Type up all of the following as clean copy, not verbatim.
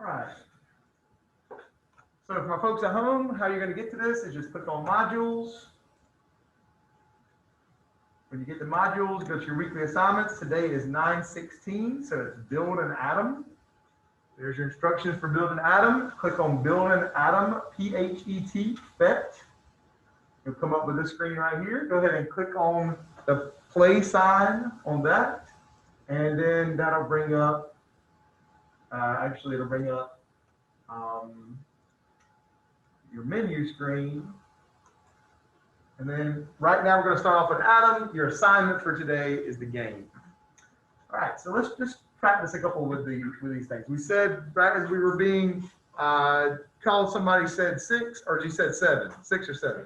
right. So for my folks at home, how you're going to get to this is just click on modules. When you get the modules, go to your weekly assignments. Today is 9/16, so it's build an atom. There's your instructions for building an atom. Click on build an atom, PHET, PHET. You'll come up with this screen right here. Go ahead and click on the play sign on that. And then that'll bring up, it'll bring up your menu screen. And then right now we're going to start off with atom. Your assignment for today is the game. All right, so let's just practice a couple with these things. We said right as we were being called, somebody said 6, or you said 7, 6 or 7.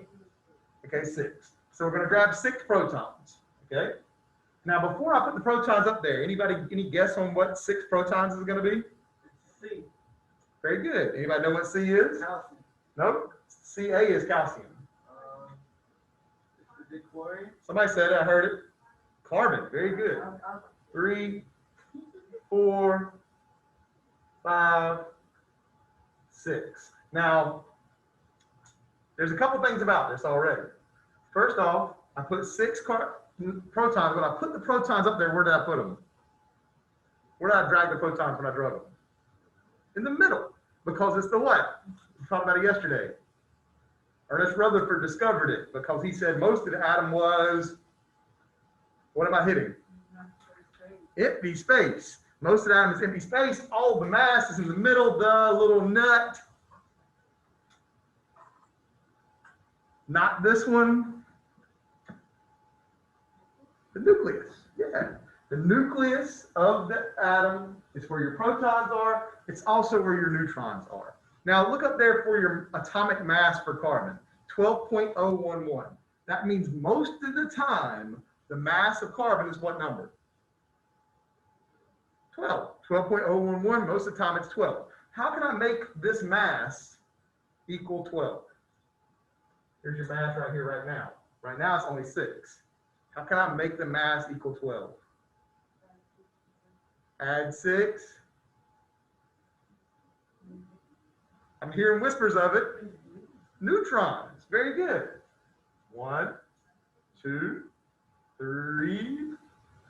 Okay, 6. So we're going to grab 6 protons. Okay. Now before I put the protons up there, any guess on what 6 protons is going to be? C. Very good. Anybody know what C is? Calcium. Nope. Ca is calcium. Is it chlorine? Somebody said it, I heard it. Carbon. Very good. 3, 4, 5, 6. Now, there's a couple things about this already. First off, I put 6 protons. When I put the protons up there, where did I put them? Where did I drag the protons when I drug them? In the middle, because it's the what? We talked about it yesterday. Ernest Rutherford discovered it because he said most of the atom was, what am I hitting? Empty space. Most of the atom is empty space. All the mass is in the middle, the little nut. Not this one. The nucleus. Yeah. The nucleus of the atom is where your protons are. It's also where your neutrons are. Now look up there for your atomic mass for carbon, 12.011. That means most of the time, the mass of carbon is what number? 12. 12.011, most of the time it's 12. How can I make this mass equal 12? Here's your mass right here, right now. Right now it's only 6. How can I make the mass equal 12? Add 6. I'm hearing whispers of it. Neutrons. Very good. 1, 2, 3,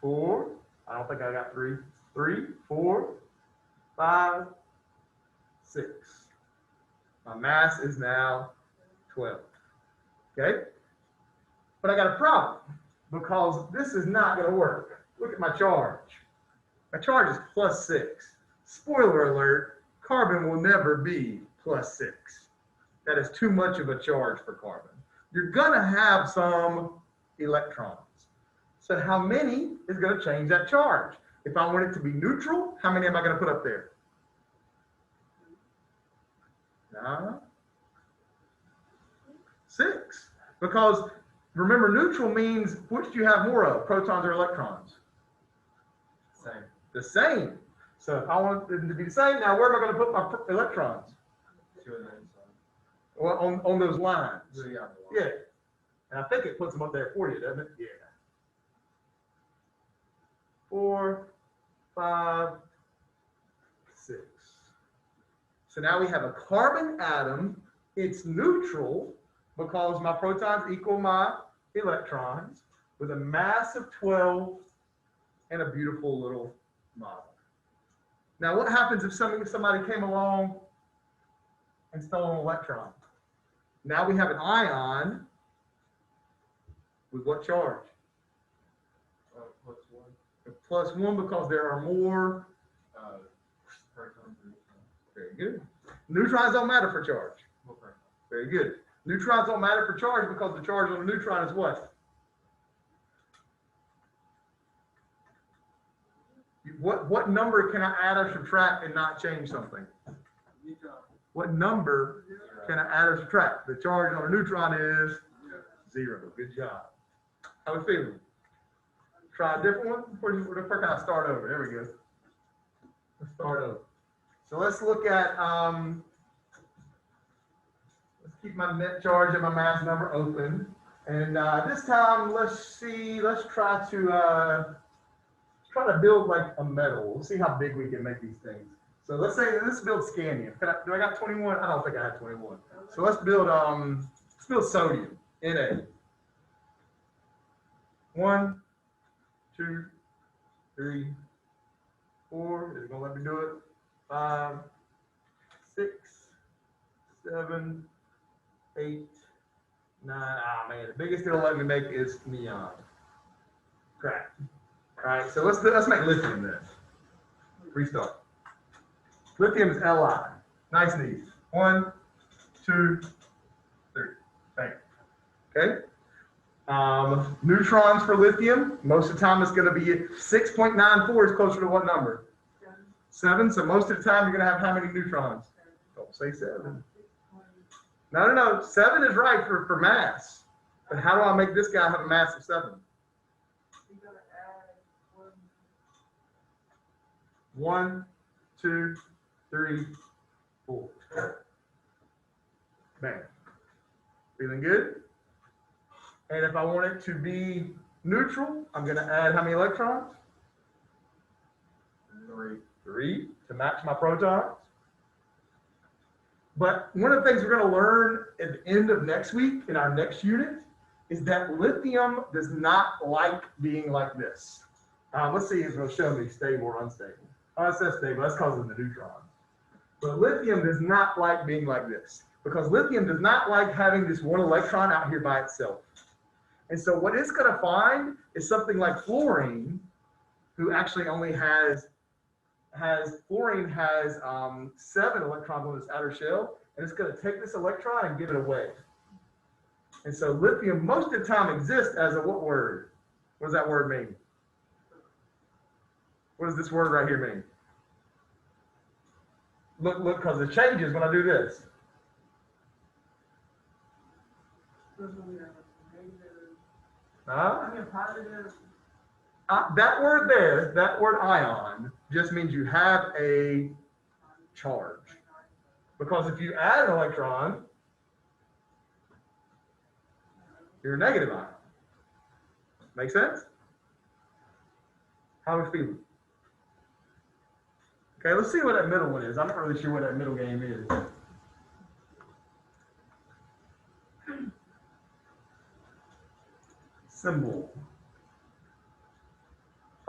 4. I don't think I got 3. 3, 4, 5, 6. My mass is now 12. Okay? But I got a problem because this is not going to work. Look at my charge. My charge is +6. Spoiler alert, carbon will never be +6. That is too much of a charge for carbon. You're going to have some electrons. So how many is going to change that charge? If I want it to be neutral, how many am I going to put up there? 6. Because remember, neutral means which do you have more of, protons or electrons? Same. The same. So if I want them to be the same, now where am I going to put my electrons? Well, on those lines. Yeah. And I think it puts them up there for you, doesn't it? Yeah. 4, 5, 6. So now we have a carbon atom. It's neutral because my protons equal my electrons with a mass of 12 and a beautiful little model. Now, what happens if somebody came along and stole an electron? Now we have an ion with what charge? +1 because there are more Protons. Very good. Neutrons don't matter for charge. Very good. Neutrons don't matter for charge because the charge on a neutron is what? What number can I add or subtract and not change something? What number can I add or subtract? The charge on a neutron is 0. Good job. How are we feeling? Try a different one? Where can I start over? There we go. Let's start over. So let's look at, let's keep my net charge and my mass number open. And this time, let's try to build like a metal. We'll see how big we can make these things. So let's say let's build scandium. Do I got 21? I don't think I have 21. So let's build sodium, Na. 1, 2, 3, 4. Is it gonna let me do it? 5, 6, 7, 8, 9. Ah man, the biggest it'll let me make is neon. Crap. All right, so let's make lithium then. Restart. Lithium is Li. Nice and easy. 1, 2, 3. Thank you. Okay. Neutrons for lithium, most of the time it's going to be 6.94 is closer to what number? 7. So most of the time you're going to have how many neutrons? Don't say 7. No. 7 is right for mass. But how do I make this guy have a mass of 7? 1, 2, 3, 4. Bam. Feeling good? And if I want it to be neutral, I'm going to add how many electrons? 3 to match my protons. But one of the things we're going to learn at the end of next week in our next unit is that lithium does not like being like this. Let's see if it'll show me stable or unstable. Oh, it says stable. That's because of the neutrons. But lithium does not like being like this because lithium does not like having this one electron out here by itself. And so what it's going to find is something like fluorine, who actually only has 7 electrons on its outer shell, and it's going to take this electron and give it away. And so lithium most of the time exists as a what word? What does that word mean? What does this word right here mean? Look, because it changes when I do this. That word there, that word ion, just means you have a charge. Because if you add an electron, you're a negative ion. Make sense? How are we feeling? Okay, let's see what that middle one is. I'm not really sure what that middle game is. Symbol.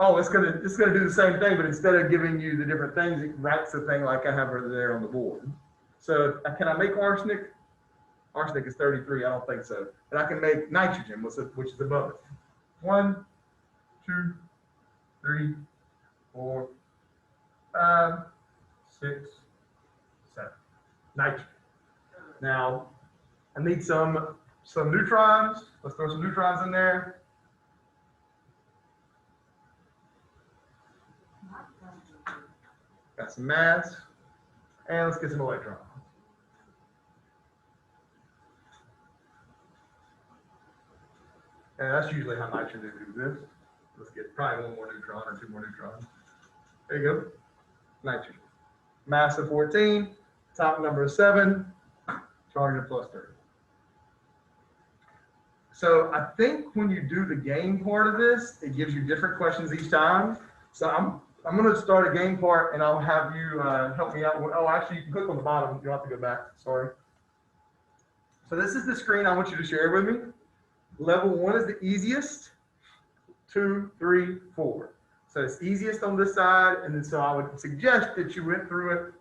Oh, it's gonna do the same thing, but instead of giving you the different things, it writes the thing like I have over there on the board. So can I make arsenic? Arsenic is 33. I don't think so. But I can make nitrogen, which is above it. 1, 2, 3, 4, 5, 6, 7. Nitrogen. Now I need some neutrons. Let's throw some neutrons in there. Got some mass, and let's get some electrons. And that's usually how nitrogen exists. Let's get probably 1 more neutron or 2 more neutrons. There you go. Nitrogen. Mass of 14, top number of 7, charge of plus 30. So I think when you do the game part of this, it gives you different questions each time. So I'm going to start a game part, and I'll have you help me out. Oh, actually, you can click on the bottom. You don't have to go back. Sorry. So this is the screen I want you to share with me. Level 1 is the easiest. 2, 3, 4. So it's easiest on this side, and then so I would suggest that you went through it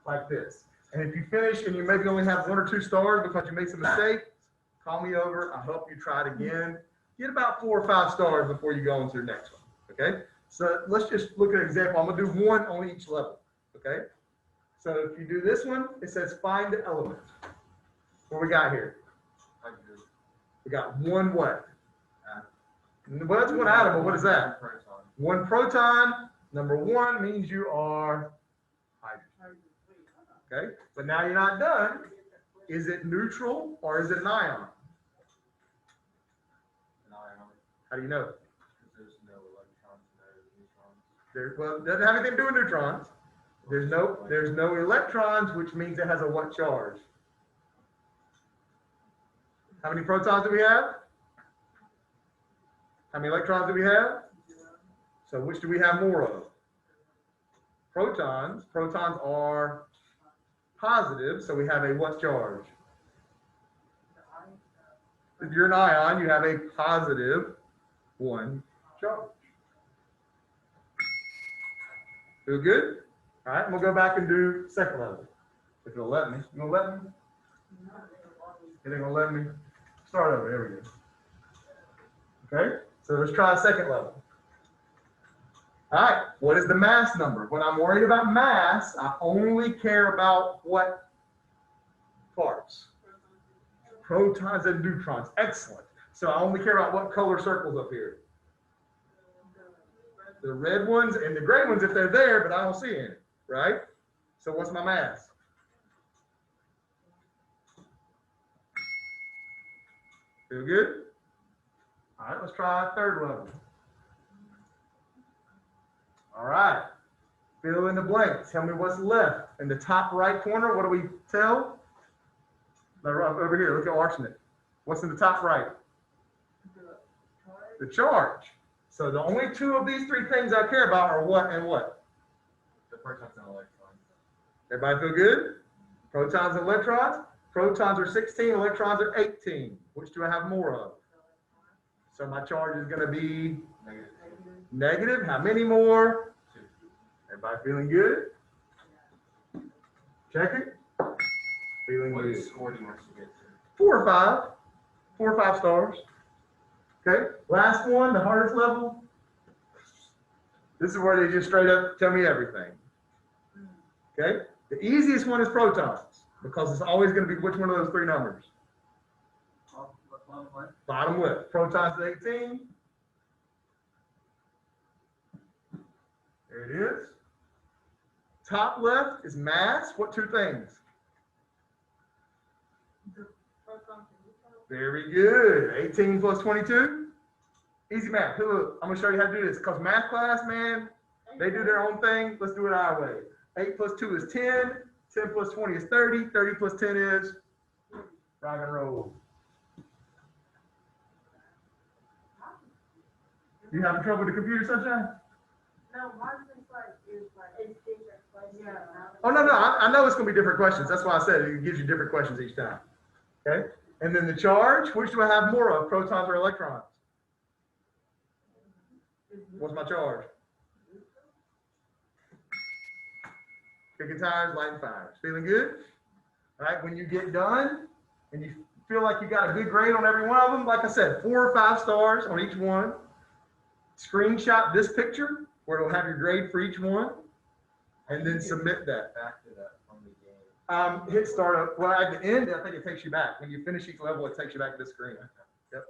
like this. And if you finish and you maybe only have 1 or 2 stars because you made some mistakes, call me over. I'll help you try it again. Get about 4 or 5 stars before you go into the next one. Okay? So let's just look at an example. I'm going to do 1 on each level. Okay? So if you do this one, it says find the element. What we got here? We got 1 what? Well, that's 1 atom, but what is that? 1 proton. Number 1 means you are hydrogen. Okay? But now you're not done. Is it neutral or is it an ion? An ion. How do you know? There's no electrons, no neutrons. Well, it doesn't have anything to do with neutrons. There's no electrons, which means it has a what charge? How many protons do we have? How many electrons do we have? So which do we have more of? protons. Protons are positive, so we have a what charge? If you're an ion, you have a positive 1 charge. Feel good? All right, we'll go back and do second level. If it'll let me. You gonna let me? It ain't gonna let me. Start over. Here we go. Okay, so let's try second level. All right, what is the mass number? When I'm worried about mass, I only care about what parts? Protons and neutrons. Excellent. So I only care about what color circles up here. The red ones and the gray ones if they're there, but I don't see any, right? So what's my mass? Feel good? All right, let's try third level. All right, fill in the blank. Tell me what's left. In the top right corner, what do we tell? Over here, look at arsenic. What's in the top right? The charge. So the only two of these three things I care about are what and what? The protons and electrons. Everybody feel good? Protons and electrons. Protons are 16, electrons are 18. Which do I have more of? So my charge is going to be negative. How many more? 2. Everybody feeling good? Check it. Feeling What good. score do you want to get to? 4 or 5. 4 or 5 stars. Okay. Last one, the hardest level. This is where they just straight up tell me everything. Okay. The easiest one is protons because it's always going to be which one of those three numbers? Bottom left. Protons is 18. There it is. Top left is mass. What two things? Very good. 18 plus 22. Easy math. Hey, look, I'm going to show you how to do this because math class, man, they do their own thing. Let's do it our way. 8 plus 2 is 10. 10 plus 20 is 30. 30 plus 10 is rock and roll. You having trouble with the computer, Sunshine? No, mine's is it's different questions. Yeah. Oh, no. I know it's going to be different questions. That's why I said it gives you different questions each time. Okay? And then the charge, which do I have more of, protons or electrons? What's my charge? Kicking tires, lighting fires. Feeling good? All right, when you get done and you feel like you got a good grade on every one of them, like I said, 4 or 5 stars on each one. Screenshot this picture where it'll have your grade for each one, and then submit that. Back to that from the game. Hit start up. Well, at the end, I think it takes you back. When you finish each level, it takes you back to the screen. Yep.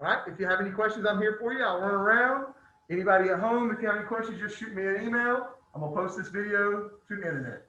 All right. If you have any questions, I'm here for you. I'll run around. Anybody at home, if you have any questions, just shoot me an email. I'm going to post this video to the internet.